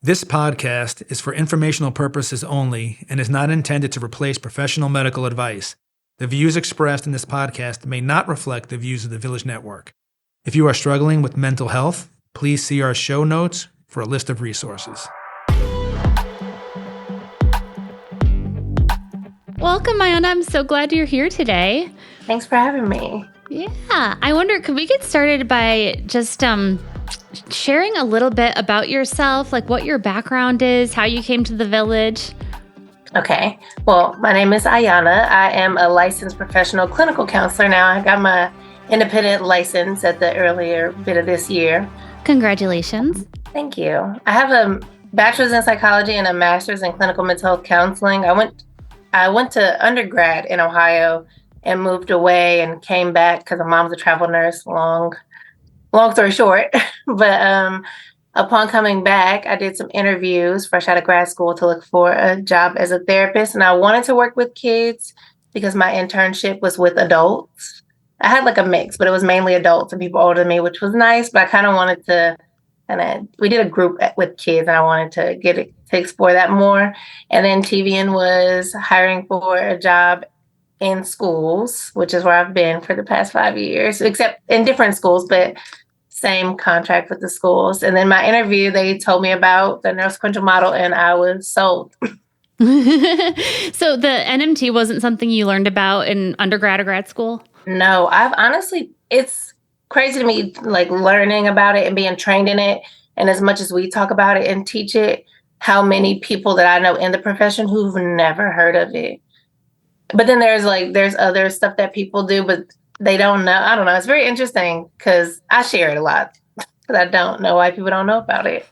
This podcast is for informational purposes only and is not intended to replace professional medical advice. The views expressed in this podcast may not reflect the views of the Village Network. If you are struggling with mental health, please see our show notes for a list of resources. Welcome, Iona. I'm so glad you're here today. Thanks for having me. Yeah. I wonder, could we get started by just sharing a little bit about yourself, like what your background is, how you came to the Village? Okay. Well, my name is Iona. I am a licensed professional clinical counselor now. I got my independent license at the earlier bit of this year. Congratulations. Thank you. I have a bachelor's in psychology and a master's in clinical mental health counseling. I went to undergrad in Ohio and moved away and came back because my mom's a travel nurse. Long story short. But upon coming back, I did some interviews fresh out of grad school to look for a job as a therapist. And I wanted to work with kids because my internship was with adults. I had like a mix, but it was mainly adults and people older than me, which was nice. But I kind of wanted to, we did a group with kids and I wanted to explore that more. And then TVN was hiring for a job in schools, which is where I've been for the past 5 years, except in different schools, but same contract with the schools. And then my interview, they told me about the neurosequential model and I was sold. So the NMT wasn't something you learned about in undergrad or grad school? No, it's crazy to me, like learning about it and being trained in it. And as much as we talk about it and teach it, how many people that I know in the profession who've never heard of it. But then there's other stuff that people do, but they don't know. I don't know. It's very interesting because I share it a lot because I don't know why people don't know about it.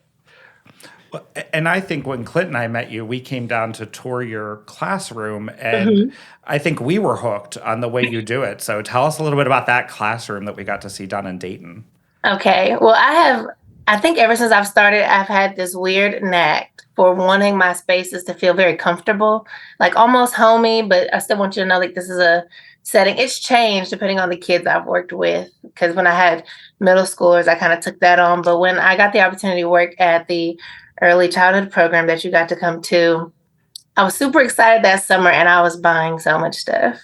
Well, and I think when Clint and I met you, we came down to tour your classroom, and I think we were hooked on the way you do it. So tell us a little bit about that classroom that we got to see done in Dayton. Okay. Well, I think ever since I've started, I've had this weird knack for wanting my spaces to feel very comfortable, like almost homey, but I still want you to know like this is a setting. It's changed depending on the kids I've worked with, because when I had middle schoolers, I kind of took that on. But when I got the opportunity to work at the early childhood program that you got to come to, I was super excited that summer and I was buying so much stuff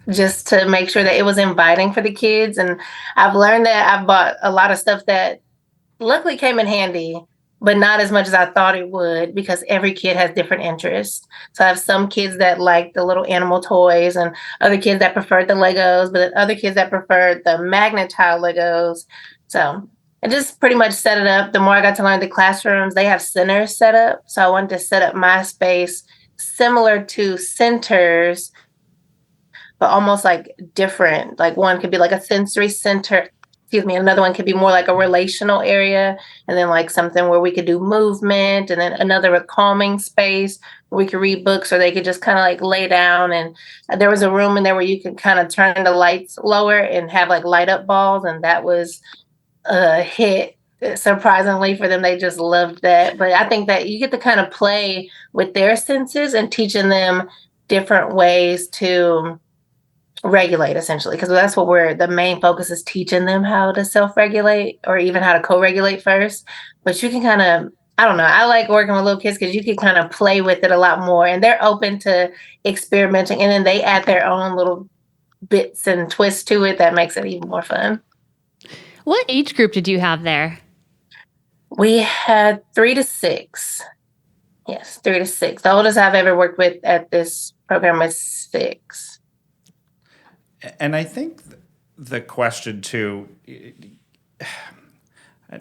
just to make sure that it was inviting for the kids. And I've learned that I've bought a lot of stuff that luckily came in handy, but not as much as I thought it would because every kid has different interests. So I have some kids that like the little animal toys and other kids that preferred the Legos, but then other kids that preferred the magnet tile Legos. So I just pretty much set it up. The more I got to learn the classrooms, they have centers set up. So I wanted to set up my space similar to centers, but almost like different. Like one could be like a sensory center. Another one could be more like a relational area, and then like something where we could do movement, and then another a calming space where we could read books or they could just kind of like lay down. And there was a room in there where you could kind of turn the lights lower and have like light up balls. And that was a hit, surprisingly for them. They just loved that. But I think that you get to kind of play with their senses and teaching them different ways to regulate, essentially, because that's what the main focus is, teaching them how to self-regulate or even how to co-regulate first. But you can kind of, I don't know, I like working with little kids because you can kind of play with it a lot more and they're open to experimenting, and then they add their own little bits and twists to it that makes it even more fun. What age group did you have there? We had 3 to 6. Yes, 3 to 6. The oldest I've ever worked with at this program is 6. And I think the question too,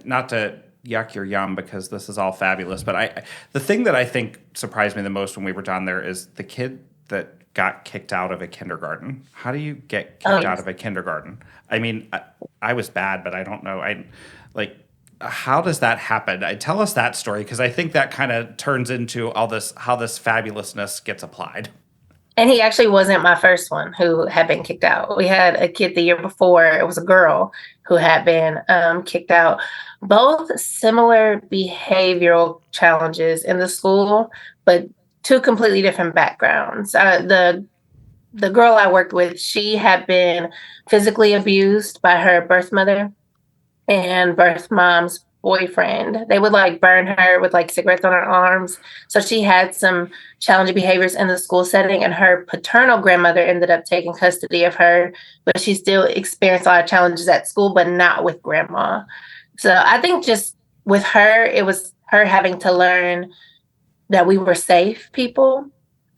not to yuck your yum because this is all fabulous, but the thing that I think surprised me the most when we were down there is the kid that got kicked out of a kindergarten. How do you get kicked out of a kindergarten? I mean, I was bad, but I don't know. How does that happen? Tell us that story, because I think that kind of turns into how this fabulousness gets applied. And he actually wasn't my first one who had been kicked out. We had a kid the year before. It was a girl who had been kicked out. Both similar behavioral challenges in the school, but two completely different backgrounds. The girl I worked with, she had been physically abused by her birth mother and birth mom's boyfriend. They would like burn her with like cigarettes on her arms. So she had some challenging behaviors in the school setting, and her paternal grandmother ended up taking custody of her, but she still experienced a lot of challenges at school, but not with grandma. So I think just with her, it was her having to learn that we were safe people.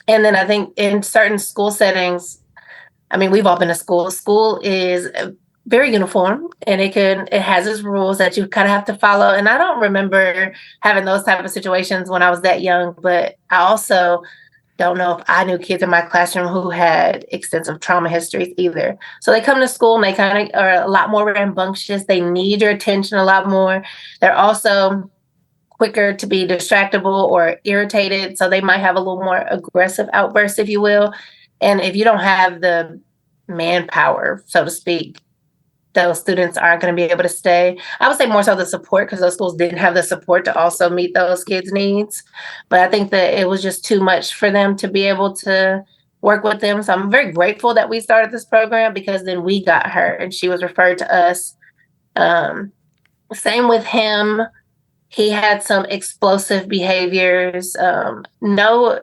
And then I think in certain school settings, I mean, we've all been to school. School is very uniform, and it has its rules that you kind of have to follow. And I don't remember having those type of situations when I was that young, but I also don't know if I knew kids in my classroom who had extensive trauma histories either. So they come to school and they kind of are a lot more rambunctious. They need your attention a lot more. They're also quicker to be distractible or irritated. So they might have a little more aggressive outbursts, if you will. And if you don't have the manpower, so to speak, those students aren't going to be able to stay. I would say more so the support, because those schools didn't have the support to also meet those kids' needs. But I think that it was just too much for them to be able to work with them. So I'm very grateful that we started this program, because then we got her and she was referred to us. Same with him. He had some explosive behaviors, no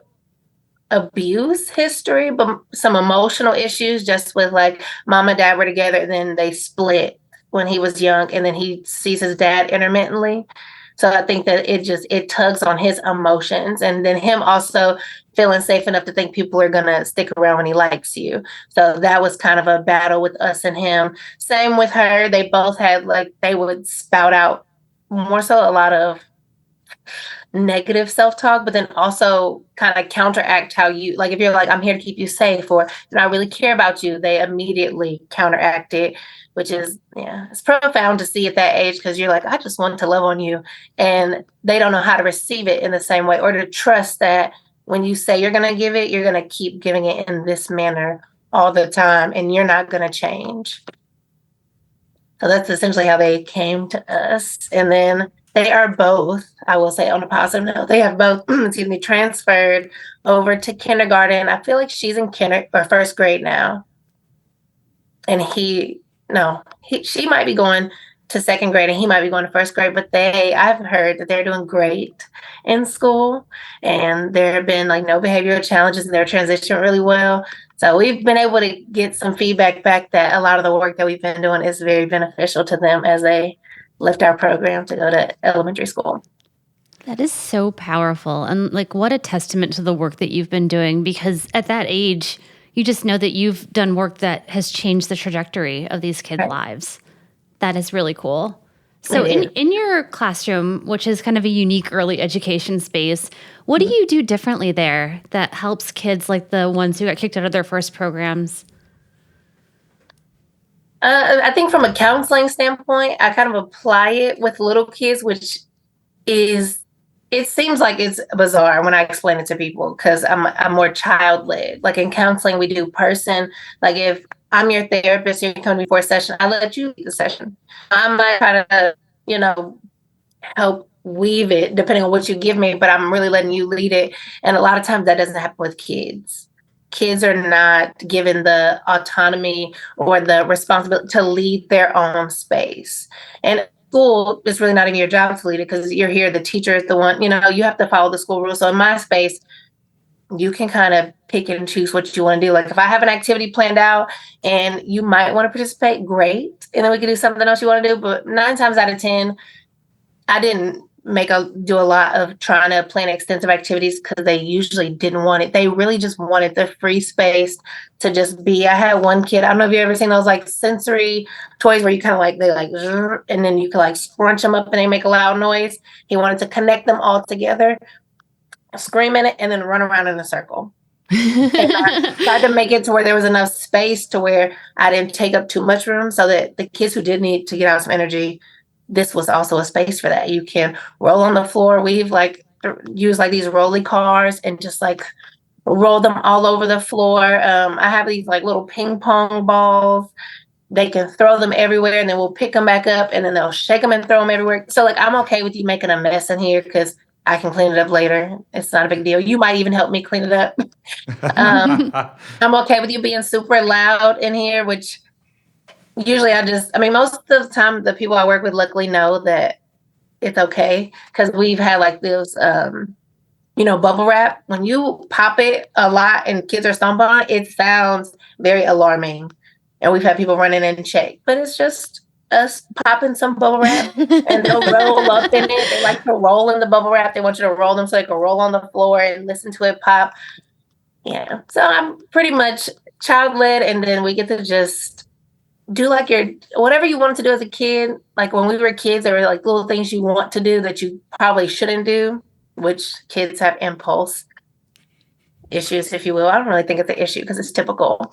abuse history, but some emotional issues, just with like mom and dad were together and then they split when he was young, and then he sees his dad intermittently. So I think that it tugs on his emotions, and then him also feeling safe enough to think people are gonna stick around when he likes you. So that was kind of a battle with us and him. Same with her. They both had like, they would spout out more so a lot of negative self-talk, but then also kind of counteract how you, like, if you're like, I'm here to keep you safe, or I really care about you, they immediately counteract it, which is, yeah, it's profound to see at that age, because you're like, I just want to love on you. And they don't know how to receive it in the same way, or to trust that when you say you're going to give it, you're going to keep giving it in this manner all the time, and you're not going to change. So that's essentially how they came to us. And then they are both, I will say on a positive note, they have both, transferred over to kindergarten. I feel like she's in first grade now. And she might be going to second grade, and he might be going to first grade, but I've heard that they're doing great in school, and there have been like no behavioral challenges, and they're transitioning really well. So we've been able to get some feedback back that a lot of the work that we've been doing is very beneficial to them as they left our program to go to elementary school. That is so powerful. And like, what a testament to the work that you've been doing, because at that age, you just know that you've done work that has changed the trajectory of these kids' lives. That is really cool. So in your classroom, which is kind of a unique early education space, what do you do differently there that helps kids like the ones who got kicked out of their first programs? I think from a counseling standpoint, I kind of apply it with little kids, which is, it seems like it's bizarre when I explain it to people, because I'm more child-led. Like in counseling, we do person. Like if I'm your therapist, you come to me for a session, I let you lead the session. I might try to, help weave it depending on what you give me, but I'm really letting you lead it. And a lot of times that doesn't happen with kids. Kids are not given the autonomy or the responsibility to lead their own space. And school, it's really not even your job to lead it, because you're here, the teacher is the one, you have to follow the school rules. So in my space, you can kind of pick and choose what you want to do. Like if I have an activity planned out and you might want to participate, great. And then we can do something else you want to do. But 9 times out of 10, I didn't do a lot of trying to plan extensive activities, because they usually didn't want it. They really just wanted the free space to just be. I had one kid, I don't know if you've ever seen those like sensory toys where you kind of like, they like, and then you can like scrunch them up and they make a loud noise. He wanted to connect them all together, scream in it, and then run around in a circle. And I tried to make it to where there was enough space to where I didn't take up too much room, so that the kids who did need to get out some energy, this was also a space for that. You can roll on the floor. We've like used like these rolly cars and just like roll them all over the floor. I have these like little ping pong balls. They can throw them everywhere, and then we'll pick them back up, and then they'll shake them and throw them everywhere. So like, I'm okay with you making a mess in here, because I can clean it up later. It's not a big deal. You might even help me clean it up. I'm okay with you being super loud in here, which usually most of the time the people I work with luckily know that it's okay. Because we've had like those, bubble wrap. When you pop it a lot and kids are stomping on it, it sounds very alarming. And we've had people running in and check, but it's just us popping some bubble wrap and they'll roll up in it. They like to roll in the bubble wrap. They want you to roll them so they can roll on the floor and listen to it pop. Yeah. So I'm pretty much child led, and then we get to just do like your whatever you wanted to do as a kid. Like when we were kids, there were like little things you want to do that you probably shouldn't do, which kids have impulse issues, if you will. I don't really think it's an issue because it's typical,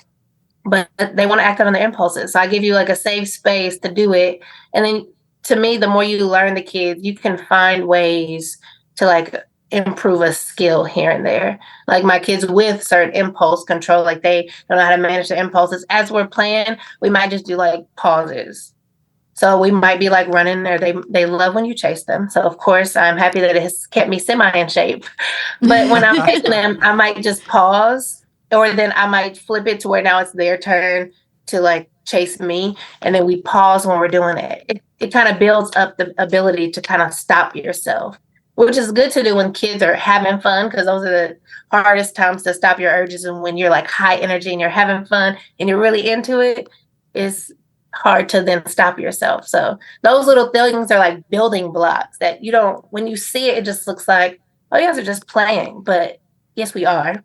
but they want to act on their impulses. So I give you like a safe space to do it. And then to me, the more you learn the kids, you can find ways to like improve a skill here and there. Like my kids with certain impulse control, like they don't know how to manage their impulses. As we're playing, we might just do like pauses. So we might be like running there. They love when you chase them. So of course I'm happy that it has kept me semi in shape. But when I'm chasing them, I might just pause, or then I might flip it to where now it's their turn to like chase me. And then we pause when we're doing it. It kind of builds up the ability to kind of stop yourself, which is good to do when kids are having fun, because those are the hardest times to stop your urges. And when you're like high energy and you're having fun and you're really into it, it's hard to then stop yourself. So those little things are like building blocks that you don't, when you see it, it just looks like, oh, you guys are just playing. But yes, we are.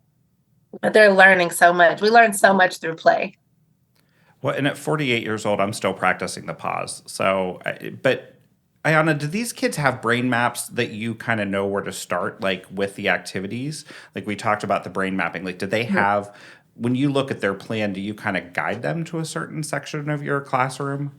But they're learning so much. We learn so much through play. Well, and at 48 years old, I'm still practicing the pause. So, but Ayana, do these kids have brain maps that you kind of know where to start, like with the activities? Like we talked about the brain mapping. Like, do they have, when you look at their plan, do you kind of guide them to a certain section of your classroom?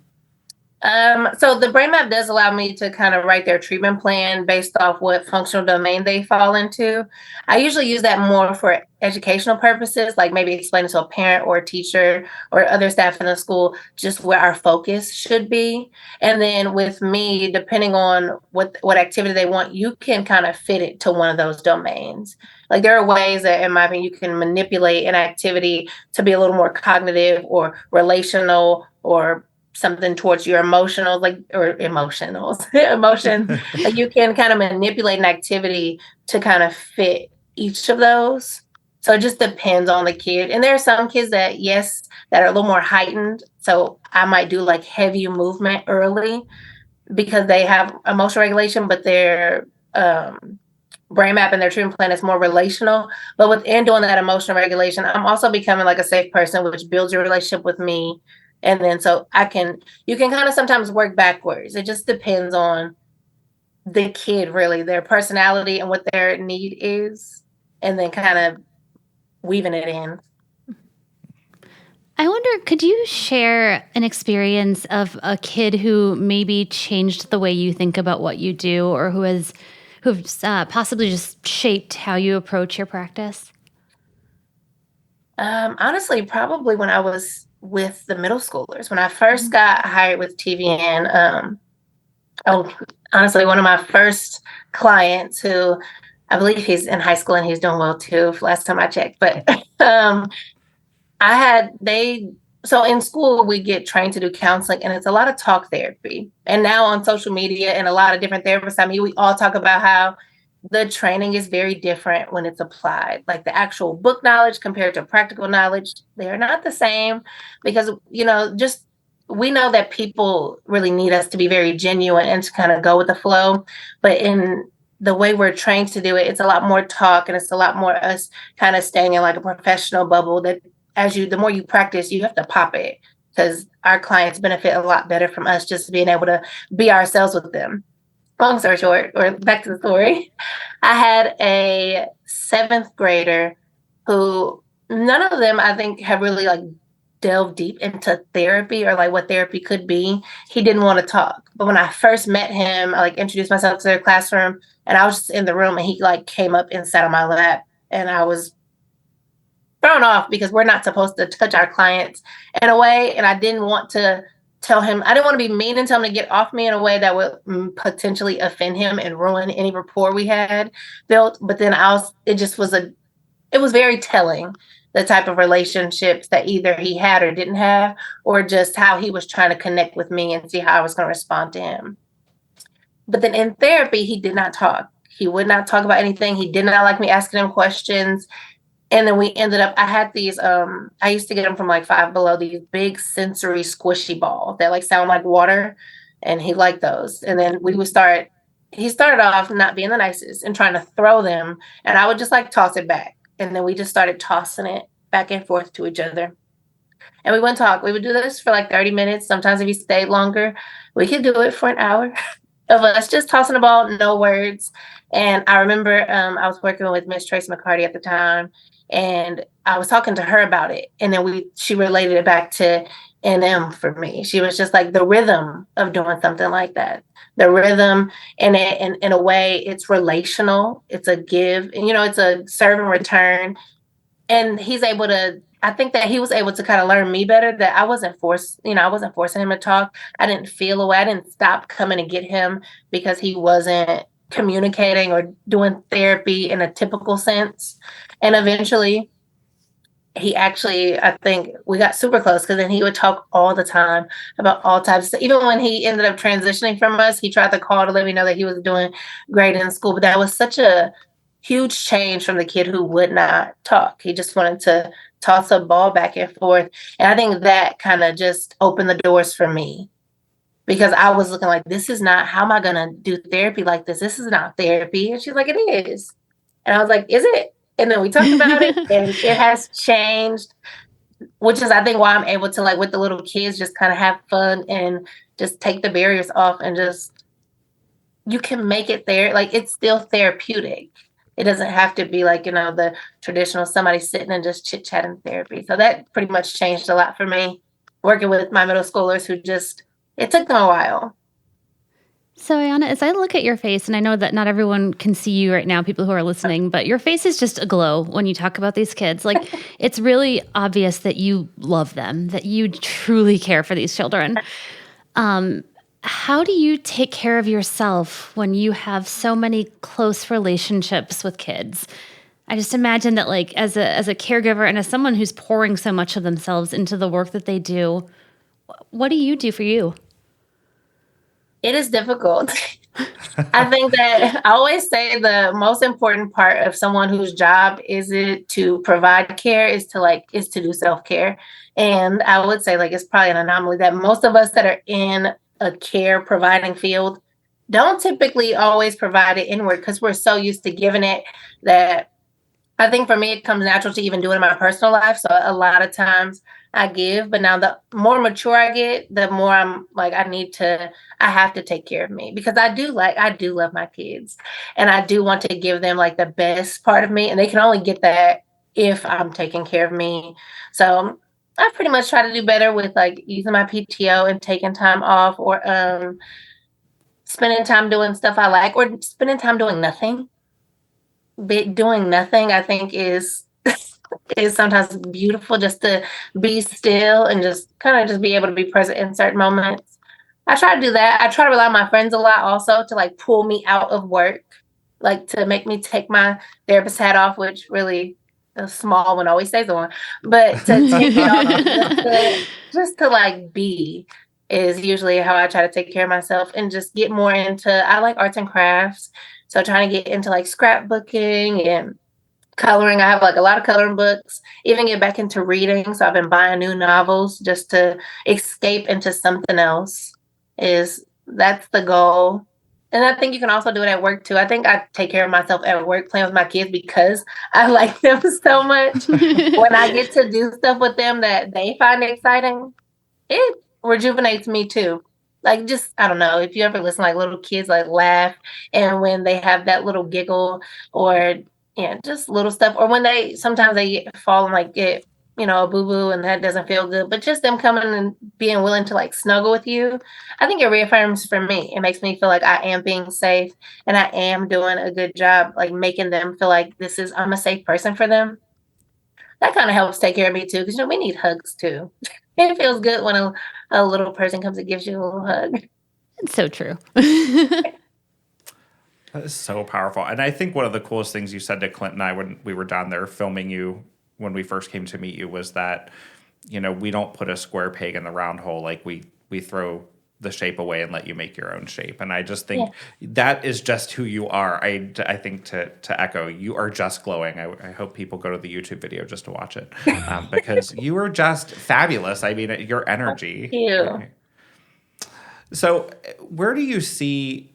So the brain map does allow me to kind of write their treatment plan based off what functional domain they fall into. I usually use that more for educational purposes, like maybe explaining to a parent or a teacher or other staff in the school just where our focus should be. And then with me, depending on what activity they want, you can kind of fit it to one of those domains. Like there are ways that, in my opinion, you can manipulate an activity to be a little more cognitive or relational or something towards your emotional, like, or emotionals, emotions. Like you can kind of manipulate an activity to kind of fit each of those. So it just depends on the kid. And there are some kids that, yes, that are a little more heightened. So I might do like heavy movement early because they have emotional regulation, but their brain map and their treatment plan is more relational. But within doing that emotional regulation, I'm also becoming like a safe person, which builds your relationship with me. And then so you can kind of sometimes work backwards. It just depends on the kid, really, their personality and what their need is, and then kind of weaving it in. I wonder, could you share an experience of a kid who maybe changed the way you think about what you do, or who's possibly just shaped how you approach your practice? Honestly, probably when I was with the middle schoolers, when I first got hired with TVN. Honestly, one of my first clients, who I believe he's in high school and he's doing well too, last time I checked. But so in school, we get trained to do counseling, and it's a lot of talk therapy. And now on social media and a lot of different therapists, I mean, we all talk about how the training is very different when it's applied. Like the actual book knowledge compared to practical knowledge, they're not the same because, just we know that people really need us to be very genuine and to kind of go with the flow. But in the way we're trained to do it, it's a lot more talk, and it's a lot more us kind of staying in like a professional bubble that the more you practice, you have to pop it, because our clients benefit a lot better from us just being able to be ourselves with them. Long story short, or back to the story, I had a 7th grader who none of them, I think, have really like delved deep into therapy or like what therapy could be. He didn't want to talk. But when I first met him, I like introduced myself to their classroom, and I was just in the room, and he like came up and sat on my lap, and I was thrown off because we're not supposed to touch our clients in a way. And I didn't want to tell him, I didn't want to be mean and tell him to get off me in a way that would potentially offend him and ruin any rapport we had built. But then it was very telling, the type of relationships that either he had or didn't have, or just how he was trying to connect with me and see how I was going to respond to him. But then in therapy, he did not talk. He would not talk about anything. He did not like me asking him questions. And then we ended up, I had these, I used to get them from like Five Below, these big sensory squishy balls that like sound like water. And he liked those. And then he started off not being the nicest and trying to throw them. And I would just like toss it back. And then we just started tossing it back and forth to each other. And we wouldn't talk. We would do this for like 30 minutes. Sometimes if he stayed longer, we could do it for an hour of us just tossing the ball, no words. And I remember I was working with Miss Tracy McCarty at the time, and I was talking to her about it. And then she related it back to NM for me. She was just like the rhythm of doing something like that. The rhythm, and in a way, it's relational. It's a give, and it's a serve and return. And I think that he was able to kind of learn me better, that I wasn't forcing him to talk. I didn't feel away. I didn't stop coming to get him because he wasn't communicating or doing therapy in a typical sense. And eventually I think we got super close, because then he would talk all the time about all types of stuff. Even when he ended up transitioning from us, he tried to call to let me know that he was doing great in school. But that was such a huge change from the kid who would not talk. He just wanted to toss a ball back and forth. And I think that kind of just opened the doors for me, because I was looking like, this is not, how am I going to do therapy like this? This is not therapy. And she's like, it is. And I was like, is it? And then we talked about it, and it has changed, which is, I think, why I'm able to, like, with the little kids, just kind of have fun and just take the barriers off, and just, you can make it there. Like, it's still therapeutic. It doesn't have to be like, the traditional somebody sitting and just chit chatting therapy. So that pretty much changed a lot for me, working with my middle schoolers who it took them a while. So, Ayana, as I look at your face, and I know that not everyone can see you right now, people who are listening, but your face is just aglow when you talk about these kids. Like, it's really obvious that you love them, that you truly care for these children. How do you take care of yourself when you have so many close relationships with kids? I just imagine that, like, as a caregiver and as someone who's pouring so much of themselves into the work that they do, what do you do for you? It is difficult. I think that I always say the most important part of someone whose job is it to provide care is to do self-care. And I would say, like, it's probably an anomaly that most of us that are in a care providing field don't typically always provide it inward, because we're so used to giving it, that I think for me, it comes natural to even do it in my personal life. So a lot of times I give, but now the more mature I get, the more I'm like, I have to take care of me, because I do love my kids, and I do want to give them like the best part of me, and they can only get that if I'm taking care of me. So I pretty much try to do better with like using my PTO and taking time off, or spending time doing stuff I like, or spending time doing nothing. Doing nothing, I think, is sometimes beautiful, just to be still and just kind of just be able to be present in certain moments. I try to do that. I try to rely on my friends a lot also to like pull me out of work, like to make me take my therapist hat off, which really, the small one always stays on, but to take it off, just to like be, is usually how I try to take care of myself, and just get more into, I like arts and crafts. So trying to get into like scrapbooking and coloring. I have like a lot of coloring books, even get back into reading. So I've been buying new novels just to escape into something else. That's the goal. And I think you can also do it at work too. I think I take care of myself at work playing with my kids, because I like them so much. When I get to do stuff with them that they find exciting, it rejuvenates me too. Like, just, I don't know, if you ever listen, like little kids like laugh, and when they have that little giggle, or yeah, just little stuff, or when sometimes they fall and like get, a boo-boo, and that doesn't feel good, but just them coming and being willing to like snuggle with you, I think it reaffirms for me. It makes me feel like I am being safe, and I am doing a good job, like making them feel like I'm a safe person for them. That kind of helps take care of me too, because we need hugs too. It feels good when a little person comes and gives you a little hug. It's so true. That is so powerful. And I think one of the coolest things you said to Clint and I when we were down there filming you when we first came to meet you was that, we don't put a square peg in the round hole. Like we throw the shape away and let you make your own shape. And I just think that is just who you are. I think to echo, you are just glowing. I hope people go to the YouTube video just to watch it because you are just fabulous. I mean, your energy. Thank you. So where do you see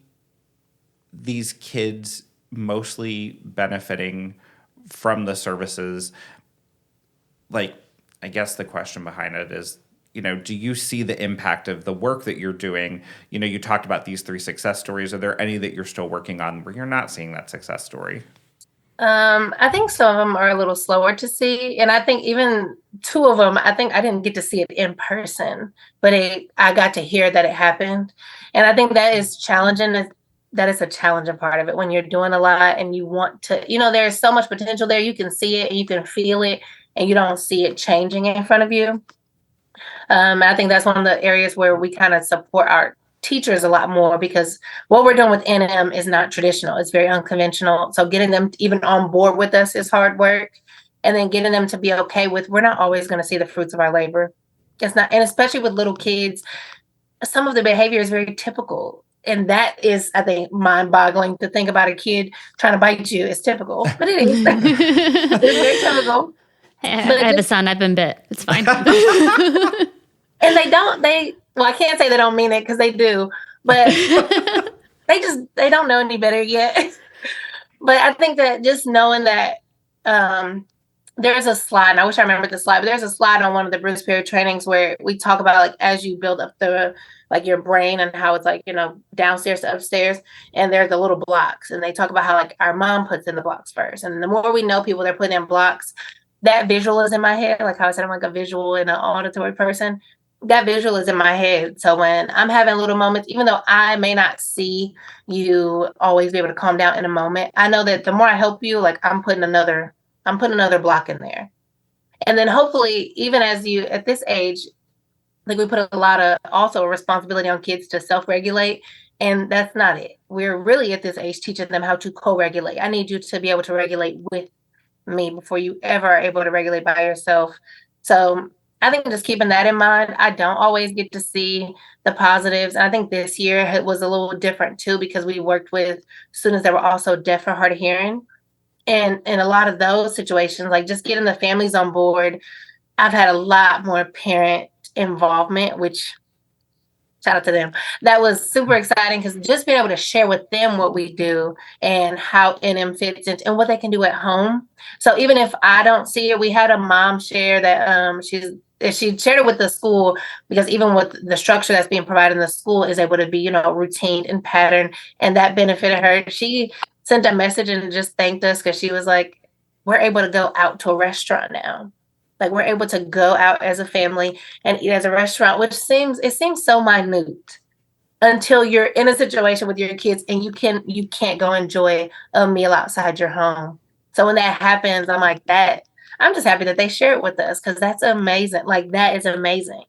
these kids mostly benefiting from the services? Like, I guess the question behind it is, do you see the impact of the work that you're doing? You talked about these 3 success stories. Are there any that you're still working on where you're not seeing that success story? I think some of them are a little slower to see. And I think even 2 of them, I think I didn't get to see it in person, but I got to hear that it happened. And I think that is challenging. That is a challenging part of it when you're doing a lot and you want to, there's so much potential there. You can see it and you can feel it and you don't see it changing in front of you. I think that's one of the areas where we kind of support our teachers a lot more because what we're doing with NM is not traditional. It's very unconventional. So getting them even on board with us is hard work. And then getting them to be okay with, we're not always going to see the fruits of our labor. It's not, and especially with little kids, some of the behavior is very typical. And that is, I think, mind-boggling to think about a kid trying to bite you. It's typical, but it is. It's very typical. I have a son. I've been bit. It's fine. And well, I can't say they don't mean it because they do, but they don't know any better yet. But I think that just knowing that there's a slide, and I wish I remembered the slide, but there's a slide on one of the Bruce Perry trainings where we talk about like as you build up your brain and how it's like, downstairs to upstairs, and there's the little blocks. And they talk about how like our mom puts in the blocks first. And the more we know people, they're putting in blocks, that visual is in my head. Like how I said, I'm like a visual and an auditory person. That visual is in my head. So when I'm having little moments, even though I may not see you always be able to calm down in a moment, I know that the more I help you, like I'm putting another block in there. And then hopefully, even as you at this age, like we put a lot of also responsibility on kids to self-regulate. And that's not it. We're really at this age teaching them how to co-regulate. I need you to be able to regulate with me before you ever are able to regulate by yourself. So I think just keeping that in mind, I don't always get to see the positives. And I think this year it was a little different too, because we worked with students that were also deaf or hard of hearing. And in a lot of those situations, like just getting the families on board, I've had a lot more parent involvement, which shout out to them. That was super exciting because just being able to share with them what we do and how NM fits into and what they can do at home. So even if I don't see it, we had a mom share that she shared it with the school, because even with the structure that's being provided in the school is able to be, routine and pattern, and that benefited her. She sent a message and just thanked us because she was like, we're able to go out to a restaurant now. Like we're able to go out as a family and eat as a restaurant, which seems so minute until you're in a situation with your kids and you can't go enjoy a meal outside your home. So when that happens, I'm just happy that they share it with us because that's amazing. Like that is amazing.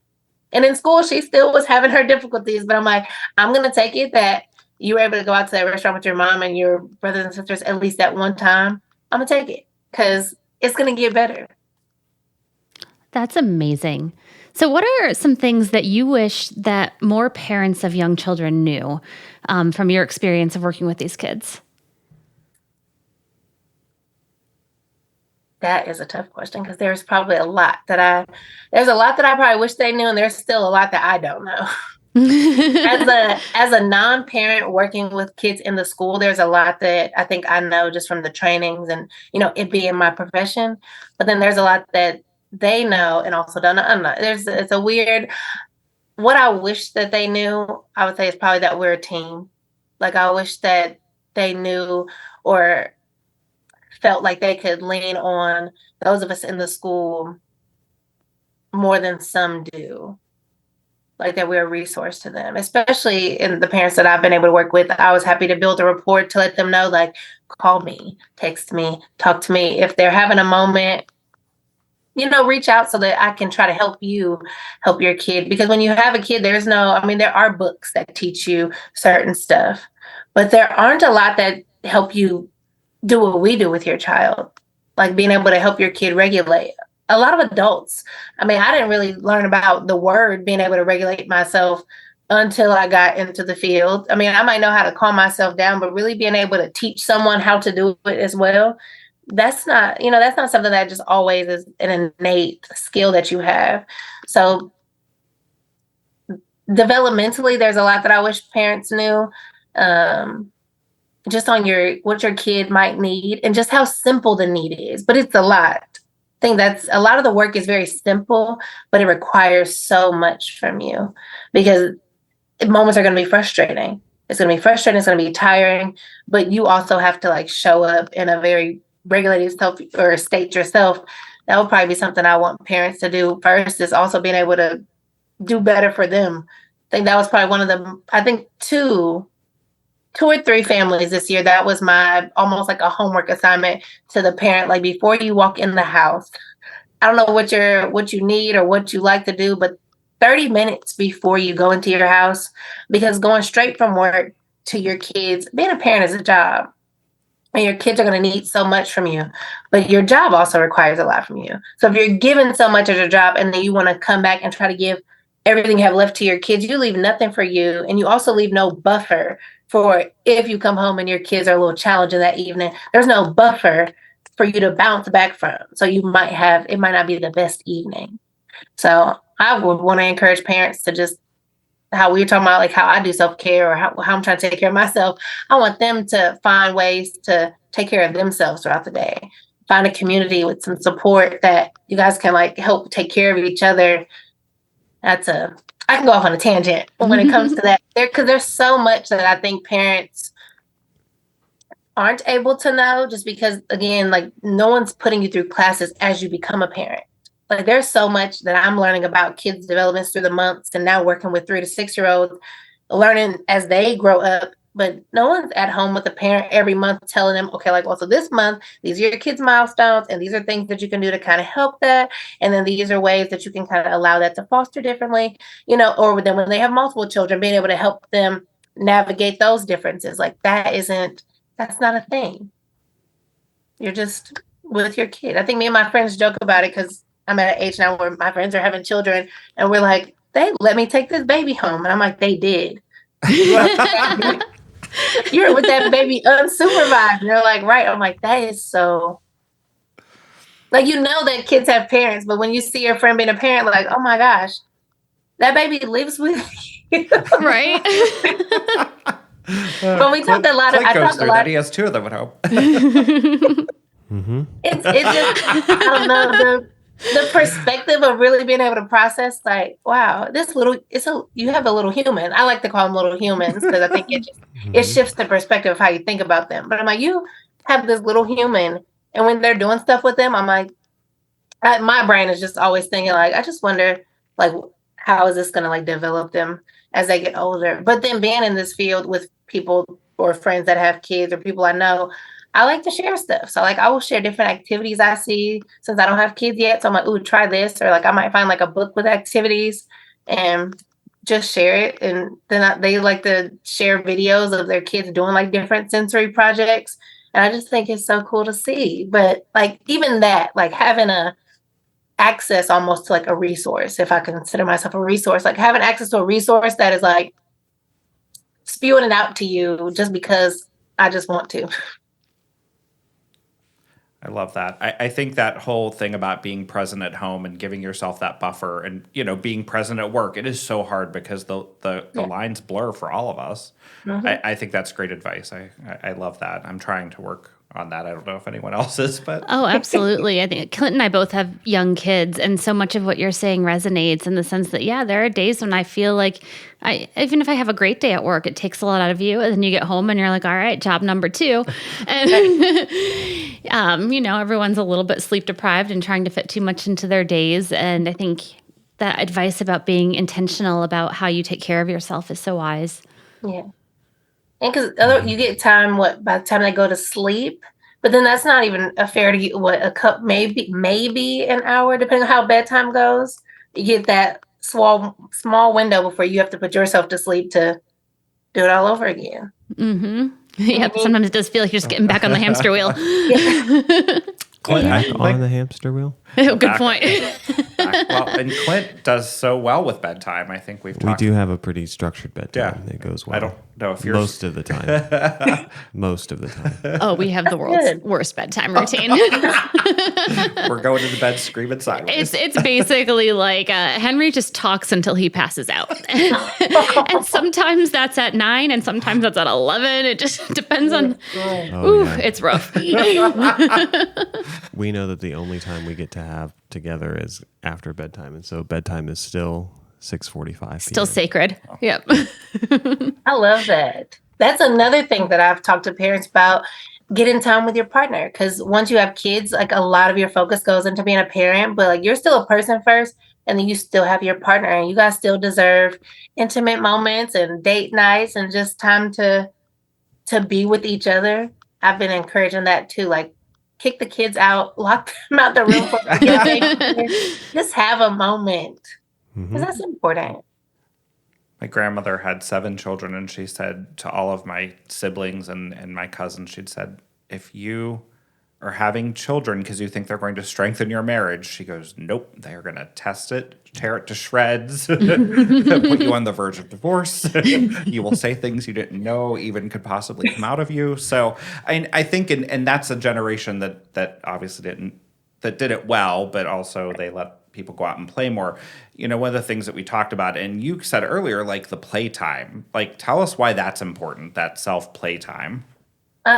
And in school, she still was having her difficulties, but I'm like, I'm going to take it that you were able to go out to that restaurant with your mom and your brothers and sisters at least that one time. I'm going to take it because it's going to get better. That's amazing. So what are some things that you wish that more parents of young children knew from your experience of working with these kids? That is a tough question because there's probably a lot that I probably wish they knew, and there's still a lot that I don't know. As a non-parent working with kids in the school, there's a lot that I think I know just from the trainings and, it being my profession. But then there's a lot that they know and also don't know. It's a weird, what I wish that they knew, I would say is probably that we're a team. Like I wish that they knew or felt like they could lean on those of us in the school more than some do. Like that we're a resource to them, especially in the parents that I've been able to work with. I was happy to build a rapport to let them know, like, call me, text me, talk to me. If they're having a moment, reach out so that I can try to help your kid. Because when you have a kid, there are books that teach you certain stuff, but there aren't a lot that help you do what we do with your child, like being able to help your kid regulate. A lot of adults, I didn't really learn about the word being able to regulate myself until I got into the field. I mean, I might know how to calm myself down, but really being able to teach someone how to do it as well, that's not something that just always is an innate skill that you have. So developmentally, there's a lot that I wish parents knew. Just on what your kid might need and just how simple the need is. But it's a lot. I think that's a lot of the work is very simple, but it requires so much from you because moments are going to be frustrating. It's going to be frustrating. It's going to be tiring, but you also have to like show up in a very regulated state yourself. That would probably be something I want parents to do first, is also being able to do better for them. I think that was probably one of the, I think two or three families this year. That was my almost like a homework assignment to the parent. Like before you walk in the house, I don't know what you need or what you like to do, but 30 minutes before you go into your house, because going straight from work to your kids, being a parent is a job. And your kids are going to need so much from you, but your job also requires a lot from you. So if you're given so much as your job and then you want to come back and try to give everything you have left to your kids, you leave nothing for you. And you also leave no buffer for if you come home and your kids are a little challenging that evening. There's no buffer for you to bounce back from. So it might not be the best evening. So I would want to encourage parents to just, how we were talking about, like how I do self-care or how I'm trying to take care of myself. I want them to find ways to take care of themselves throughout the day. Find a community with some support that you guys can like help take care of each other. I can go off on a tangent when it comes to that. Because there's so much that I think parents aren't able to know, just because, again, like no one's putting you through classes as you become a parent. Like there's so much that I'm learning about kids' developments through the months, and now working with 3 to 6 year olds, learning as they grow up. But no one's at home with a parent every month telling them, okay, like, well, so this month, these are your kids' milestones, and these are things that you can do to kind of help that. And then these are ways that you can kind of allow that to foster differently, or then when they have multiple children, being able to help them navigate those differences. Like that's not a thing. You're just with your kid. I think me and my friends joke about it because I'm at an age now where my friends are having children, and we're like, they let me take this baby home. And I'm like, they did. You're with that baby unsupervised. And they're like, right. I'm like, that is so, like, that kids have parents, but when you see your friend being a parent, like, oh my gosh, that baby lives with you. Right. But we talked a lot of, that he has 2 of them at home. Mm-hmm. It's just, I don't know, the perspective of really being able to process, like, wow, you have a little human. I like to call them little humans because I think it shifts the perspective of how you think about them. But I'm like, you have this little human, and when they're doing stuff with them, I'm like, my brain is just always thinking, like, I just wonder, like, how is this going to like develop them as they get older? But then being in this field with people or friends that have kids or people I know, I like to share stuff. So like I will share different activities I see since I don't have kids yet. So I'm like, ooh, try this. Or like I might find like a book with activities and just share it. And then they like to share videos of their kids doing like different sensory projects. And I just think it's so cool to see. But like even that, like having access almost to like a resource, if I consider myself a resource, like having access to a resource that is like spewing it out to you just because I just want to. I love that. I think that whole thing about being present at home and giving yourself that buffer and, being present at work, it is so hard because the lines blur for all of us. Mm-hmm. I think that's great advice. I love that. I'm trying to work on that. I don't know if anyone else is, but. Oh, absolutely. I think Clint and I both have young kids, and so much of what you're saying resonates in the sense that, yeah, there are days when I feel like even if I have a great day at work, it takes a lot out of you, and then you get home and you're like, all right, job number 2. And, everyone's a little bit sleep deprived and trying to fit too much into their days. And I think that advice about being intentional about how you take care of yourself is so wise. Yeah. And because you get time, by the time they go to sleep, but then that's not even a fair to get, a cup, maybe an hour, depending on how bedtime goes. You get that small window before you have to put yourself to sleep to do it all over again. Mm-hmm. Yeah, sometimes it does feel like you're just getting back on the hamster wheel. Back on the hamster wheel? Good point. Well, and Clint does so well with bedtime. I think we do have a pretty structured bedtime. It goes well. I don't know if you're most of the time. Most of the time. Oh, we have the world's worst bedtime routine. We're going to the bed screaming sideways. It's basically like Henry just talks until he passes out. And sometimes that's at 9 and sometimes that's at 11. It just depends on. It's rough. We know that the only time we get to have together is after bedtime. And so bedtime is still 6:45. Still sacred. Yep. I love that. That's another thing that I've talked to parents about. Getting time with your partner, because once you have kids, like a lot of your focus goes into being a parent, but like you're still a person first, and then you still have your partner, and you guys still deserve intimate moments and date nights and just time to be with each other. I've been encouraging that too, like kick the kids out, lock them out the room for just have a moment, because that's important. My grandmother had 7 children, and she said to all of my siblings and my cousins, she'd said, if you are having children because you think they're going to strengthen your marriage, she goes, nope, they're going to test it, tear it to shreds, put you on the verge of divorce. You will say things you didn't know even could possibly come out of you. So I think, and that's a generation that obviously did it well, but also they let people go out and play more. One of the things that we talked about, and you said earlier, like the playtime, like tell us why that's important, that self-play time.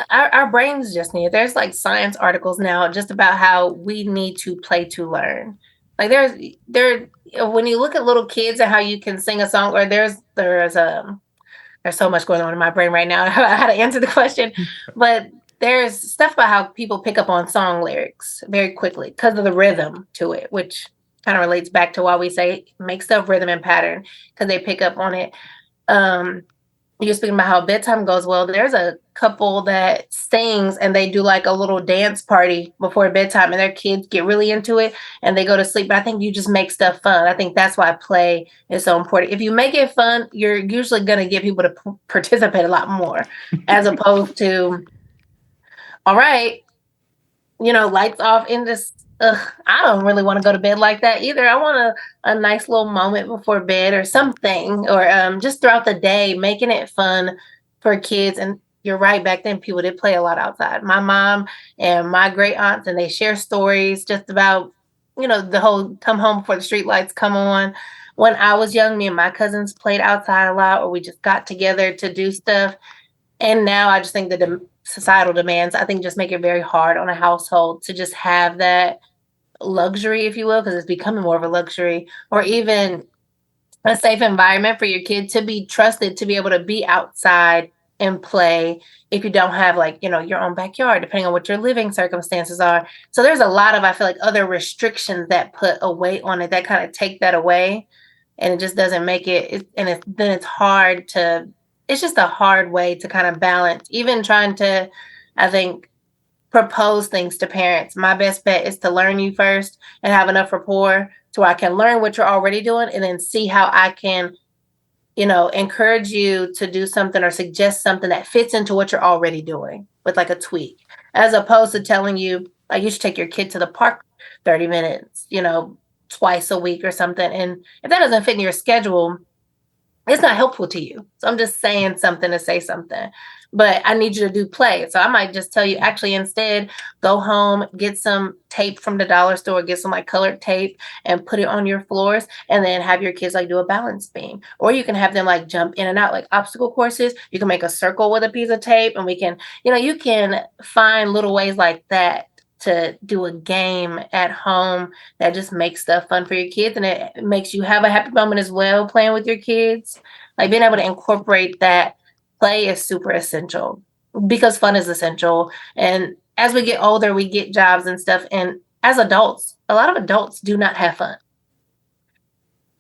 Our brains just need it. There's like science articles now just about how we need to play to learn. Like when you look at little kids and how you can sing a song, or there's so much going on in my brain right now how to answer the question, but there's stuff about how people pick up on song lyrics very quickly because of the rhythm to it, which kind of relates back to why we say make stuff rhythm and pattern, because they pick up on it. You're speaking about how bedtime goes. Well, there's a couple that sings and they do like a little dance party before bedtime, and their kids get really into it and they go to sleep. But I think you just make stuff fun. I think that's why play is so important. If you make it fun, you're usually going to get people to participate a lot more, as opposed to, all right, lights off in this. I don't really want to go to bed like that either. I want a nice little moment before bed or something, or just throughout the day, making it fun for kids. And you're right, back then people did play a lot outside. My mom and my great aunts, and they share stories just about, the whole come home before the street lights come on. When I was young, me and my cousins played outside a lot, or we just got together to do stuff. And now I just think that the societal demands, I think, just make it very hard on a household to just have that luxury, if you will, because it's becoming more of a luxury, or even a safe environment for your kid to be trusted to be able to be outside and play if you don't have your own backyard, depending on what your living circumstances are. So there's a lot of, I feel like, other restrictions that put a weight on it that kind of take that away, and it just doesn't make it, then it's hard to, it's just a hard way to kind of balance, even trying to, I think, propose things to parents. My best bet is to learn you first and have enough rapport to where I can learn what you're already doing, and then see how I can, encourage you to do something or suggest something that fits into what you're already doing with like a tweak, as opposed to telling you, like, you should take your kid to the park 30 minutes, twice a week or something. And if that doesn't fit in your schedule, it's not helpful to you. So I'm just saying something to say something, but I need you to do play. So I might just tell you, actually, instead, go home, get some tape from the dollar store, get some like colored tape and put it on your floors, and then have your kids like do a balance beam. Or you can have them like jump in and out like obstacle courses. You can make a circle with a piece of tape, and we can, you can find little ways like that to do a game at home that just makes stuff fun for your kids, and it makes you have a happy moment as well playing with your kids. Like, being able to incorporate that play is super essential, because fun is essential. And as we get older, we get jobs and stuff, and as adults, a lot of adults do not have fun,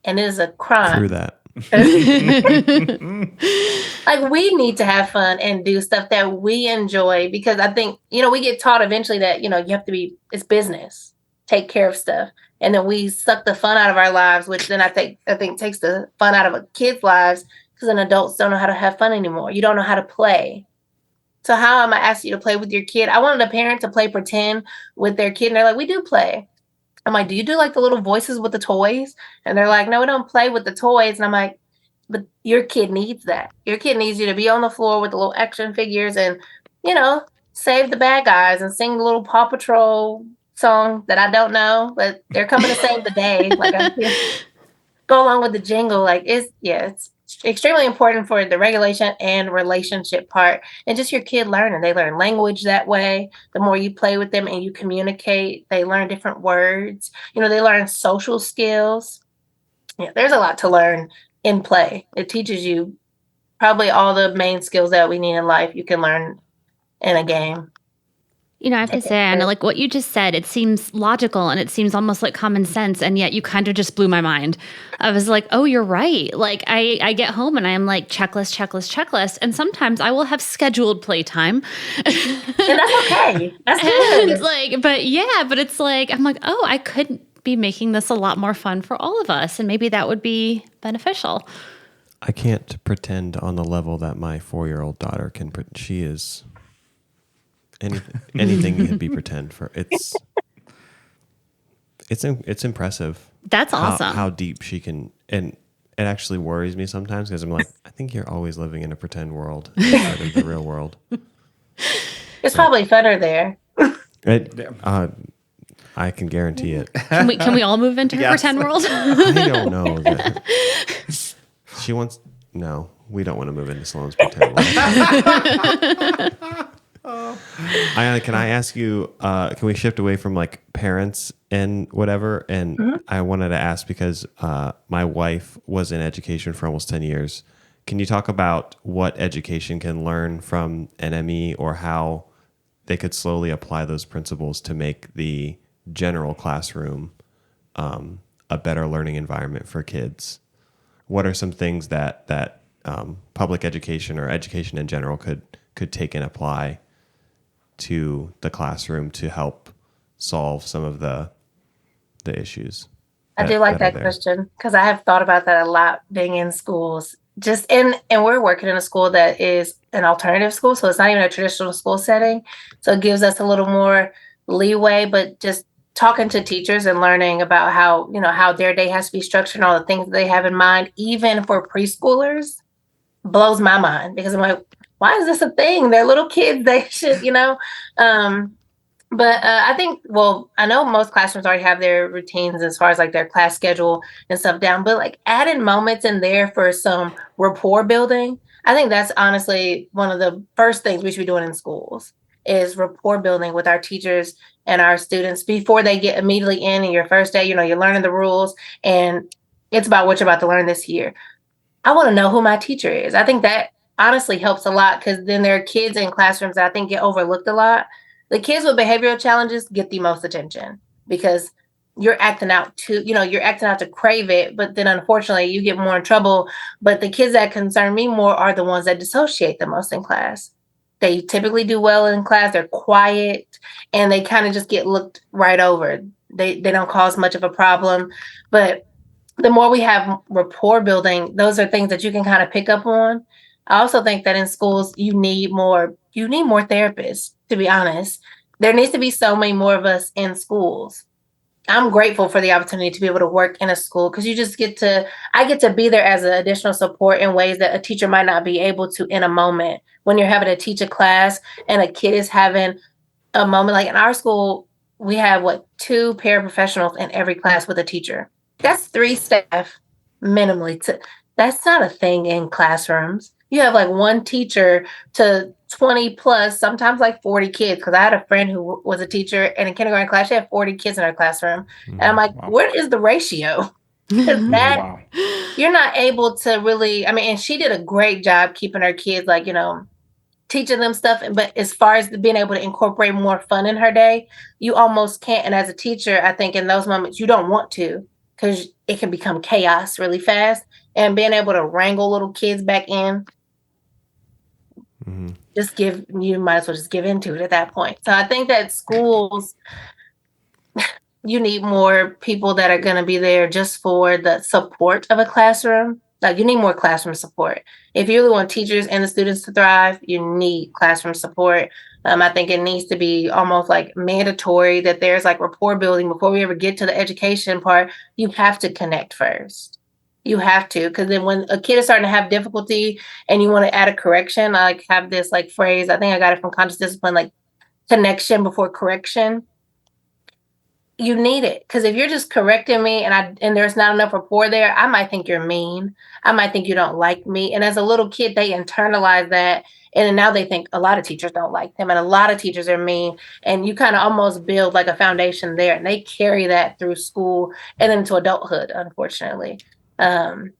and it is a crime. Through that. Like, we need to have fun and do stuff that we enjoy, because I think, we get taught eventually that, you have to be, it's business, take care of stuff. And then we suck the fun out of our lives, which then I think takes the fun out of a kid's lives, because then adults don't know how to have fun anymore. You don't know how to play. So how am I asking you to play with your kid? I wanted a parent to play pretend with their kid, and they're like, we do play. I'm like, do you do like the little voices with the toys? And they're like, no, we don't play with the toys. And I'm like, but your kid needs that. Your kid needs you to be on the floor with the little action figures and, you know, save the bad guys and sing the little Paw Patrol song that I don't know, but they're coming to save the day. Like I go along with the jingle. Like it's extremely important for the regulation and relationship part. And just your kid learning. They learn language that way. The more you play with them and you communicate, they learn different words. You know, they learn social skills. Yeah, there's a lot to learn in play. It teaches you probably all the main skills that we need in life you can learn in a game. You know, I have to say, Anna, like what you just said, it seems logical and it seems almost like common sense. And yet you kind of just blew my mind. I was like, oh, you're right. Like I get home and I am like, checklist, checklist, checklist. And sometimes I will have scheduled playtime. And that's okay. That's good. It's like, but it's like, I'm like, oh, I could be making this a lot more fun for all of us. And maybe that would be beneficial. I can't pretend on the level that my 4-year-old daughter can. She is anything can be pretend for. It's impressive. That's awesome. How deep she can, and it actually worries me sometimes because I'm like, I think you're always living in a pretend world instead of the real world. It's probably funner there. I can guarantee it. Can we all move into her pretend world? I don't know. She wants. No, we don't want to move into Sloane's pretend world. Ayana, can I ask you? Can we shift away from like parents and whatever? And I wanted to ask because my wife was in education for almost 10 years. Can you talk about what education can learn from NME or how they could slowly apply those principles to make the general classroom a better learning environment for kids? What are some things that public education or education in general could take and apply to the classroom to help solve some of the issues? I do like that question because I have thought about that a lot being in schools. And we're working in a school that is an alternative school, so it's not even a traditional school setting. So it gives us a little more leeway, but just talking to teachers and learning about how their day has to be structured and all the things that they have in mind, even for preschoolers, blows my mind because I'm like, why is this a thing? They're little kids. They should, But I think, I know most classrooms already have their routines as far as like their class schedule and stuff down, but like adding moments in there for some rapport building. I think that's honestly one of the first things we should be doing in schools is rapport building with our teachers and our students before they get immediately in your first day. You're learning the rules and it's about what you're about to learn this year. I want to know who my teacher is. I think that honestly helps a lot because then there are kids in classrooms that I think get overlooked a lot. The kids with behavioral challenges get the most attention because you're acting out to crave it. But then unfortunately you get more in trouble. But the kids that concern me more are the ones that dissociate the most in class. They typically do well in class. They're quiet and they kind of just get looked right over. They don't cause much of a problem. But the more we have rapport building, those are things that you can kind of pick up on. I also think that in schools, you need more therapists, to be honest. There needs to be so many more of us in schools. I'm grateful for the opportunity to be able to work in a school because I get to be there as an additional support in ways that a teacher might not be able to in a moment. When you're having to teach a class and a kid is having a moment, like in our school, we have 2 paraprofessionals in every class with a teacher. That's 3 staff minimally. That's not a thing in classrooms. You have one teacher to 20 plus, sometimes 40 kids. Because I had a friend who was a teacher in a kindergarten class. She had 40 kids in her classroom. And I'm like, Where is the ratio? Because you're not able to really, and she did a great job keeping her kids, teaching them stuff. But as far as being able to incorporate more fun in her day, you almost can't. And as a teacher, I think in those moments, you don't want to because it can become chaos really fast. And being able to wrangle little kids back in, you might as well just give into it at that point. So I think that schools, you need more people that are going to be there just for the support of a classroom. You need more classroom support. If you really want teachers and the students to thrive, you need classroom support. I think it needs to be almost like mandatory that there's like rapport building before we ever get to the education part. You have to connect first. You have to, because then when a kid is starting to have difficulty and you want to add a correction, I like have this like phrase. I think I got it from conscious discipline, like connection before correction. You need it, because if you're just correcting me and there's not enough rapport there, I might think you're mean. I might think you don't like me. And as a little kid, they internalize that. And then now they think a lot of teachers don't like them and a lot of teachers are mean. And you kind of almost build like a foundation there. And they carry that through school and into adulthood, unfortunately. Ayana,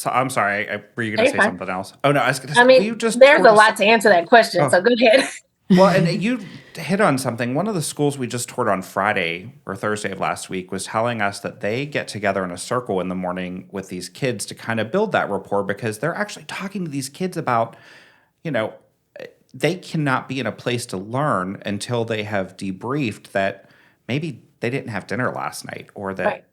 I'm sorry. Were you going to say something else? Oh, no. I was going to say, there's a lot to answer that question. So go ahead. Well, and you hit on something. One of the schools we just toured on Friday or Thursday of last week was telling us that they get together in a circle in the morning with these kids to kind of build that rapport, because they're actually talking to these kids about, they cannot be in a place to learn until they have debriefed that maybe they didn't have dinner last night, or that